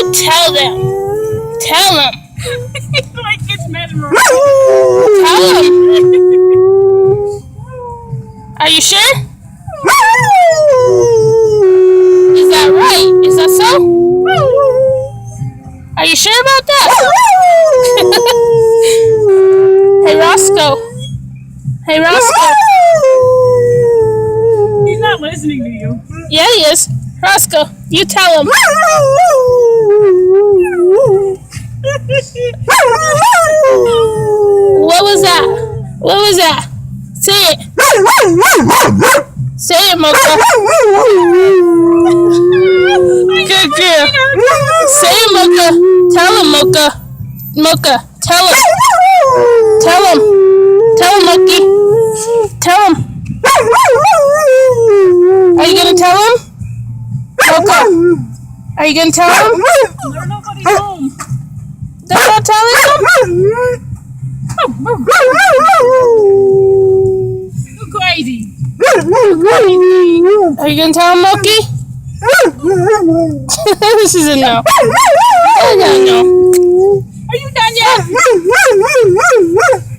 You tell them. Tell them. Like it's mesmerized. Tell them. Are you sure? Is that right? Is that so? Are you sure about that? Hey, Roscoe. Hey, Roscoe. He's not listening to you. Yeah, he is. Roscoe, you tell him. What was that? What was that? Say it. Say it, Mocha. Good girl. Say it, Mocha. Tell him, Mocha. Mocha, tell him. Tell him. Tell him, Moki. Tell him. Are you gonna tell him? Mocha. Are you gonna tell him? There's nobody's home. They're not telling him? You're crazy. Are you gonna tell him, Moki? This is a no. I don't know. Are you done yet?